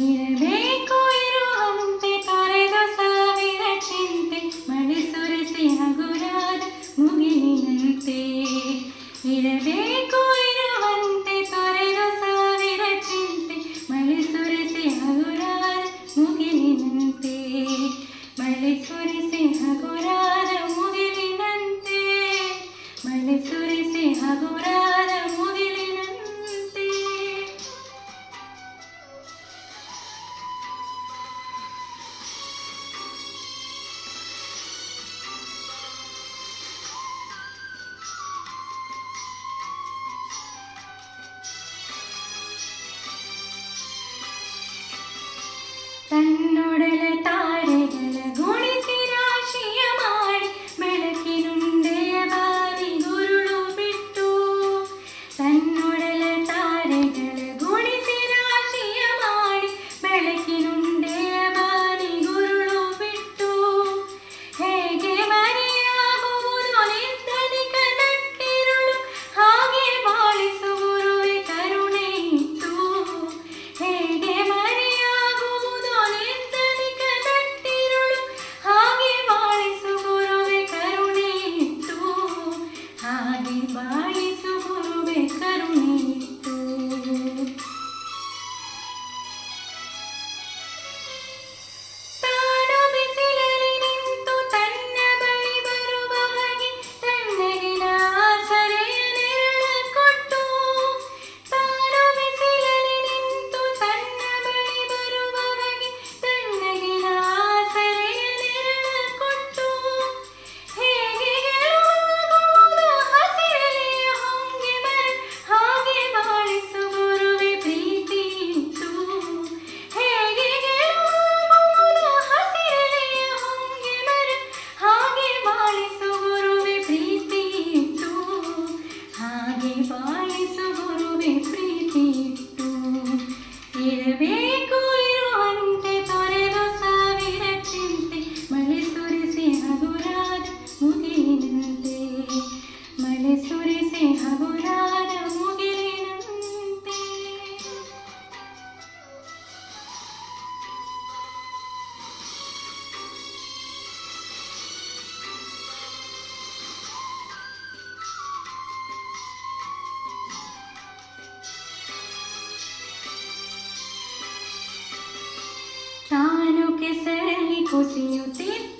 ಇರಬೇಕು ಇರುವಂತೆ ತೊರೆದ ಸಾವಿರ ಚಿಂತೆ ಮಳೆ ಸುರಿಸಿ ಹಗುರಾದ ಮುಗಿಲಿನಂತೆ. ಇರಬೇಕು ಇರುವಂತೆ ತೊರೆದ ಸಾವಿರ ಚಿಂತೆ ಮಳೆ ಸುರಿಸಿ ಹಗುರಾದ ಮುಗಿಲಿನಂತೆ. ಮಳೆ ಸುರಿಸಿ ಹಗುರಾದ ಮುಗಿಲಿನಂತೆ. ಮಳೆ ಸುರಿಸಿ ಹಗುರಾದ ಮುಗಿಲಿನಂತೆ. ತನ್ನೊಡಲ ತಾರೆಗಳ ಗುಣಿಸಿ ರಾಶಿಯ ಮಾಡಿ ಬೆಳಕಿನುಂಡೆಯ ಬಾರಿ ಗುರುಳು ಬಿಟ್ಟು. ತನ್ನೊಡಲ ತಾರೆಗಳ ಗುಣಿಸಿ ರಾಶಿಯ ಮಾಡಿ ಬೆಳಕಿನುಂಡೆಯ ಬಾರಿ ಗುರುಳು ಬಿಟ್ಟು. ಹೇಗೆ ಮರೆಯಾಗುವುದು ನಿರ್ಧನಿಕ ನಟ್ಟಿರುಳು ಹಾಗೆ ಬಾಳಿಸು ಗುರುವೆ ಕರುಣೆ ಇಟ್ಟು. ಹೇಗೆ ಮರೆಯಾಗುವುದು ನಿರ್ಧನಿಕ ನಟ್ಟಿರುಳು ಹಾಗೆ ಬಾಳಿಸು ಗುರುವೆ ಕರುಣೆ ಇಟ್ಟು. ಹಾಗೆ ಬಾಳಿಸು ಗುರುವೆ ಕರುಣೆ ಇಟ್ಟು. ತಾನು ಬಿಸಿಲಲ್ಲಿ ನಿಂತು ತನ್ನ ಬಳಿ ಬರುವವಗೆ ತಣ್ಣಗಿನ ಆಸರೆಯ ನೆರಳ ಕೊಟ್ಟು. ತಾನು ಬಿಸಿಲಲ್ಲಿ ನಿಂತು ತನ್ನ ಬಳಿ ಬರುವವಗೆ ತಣ್ಣಗಿನ ಆಸರೆಯ ನೆರಳ ಕೊಟ್ಟು. ಹೇಗೆ ಗೆಲುವಾಗುವುದು ಹಸಿರೆಲೆಯ ಹೊಂಗೆ ಮರ ಹಾಗೆ ಬಾಳಿಸು ಗುರುವೆ ಪ್ರೀತಿ ಇಟ್ಟು. ಹೇಗೆ ಗೆಲುವಾಗುವುದು ಹಸಿರೆಲೆಯ ಹೊಂಗೆ ಮರ ಹಾಗೆ ಬಾಳಿಸು ಗುರುವೆ ಪ್ರೀತಿ ಇಟ್ಟು. ಹಾಗೆ ಬಾಳಿಸು ಗುರುವೆ ಪ್ರೀತಿ ಇಟ್ಟು. ಇರಬೇಕು ಇರುವಂತೆ ತೊರೆದು ಸಾವಿರ ಚಿಂತೆ ಮಳೆ ಸುರಿಸಿ ಹಗುರಾದ ಮುಗಿಲಿನಂತೆ. ಮಳೆ ಸುರಿಸಿ ಹಗುರಾದ ಮುಗಿಲಿನಂತೆ. ತಾನು ಕೆಸರಲ್ಲಿ ಕುಸಿಯುತ್ತಿದ್ದ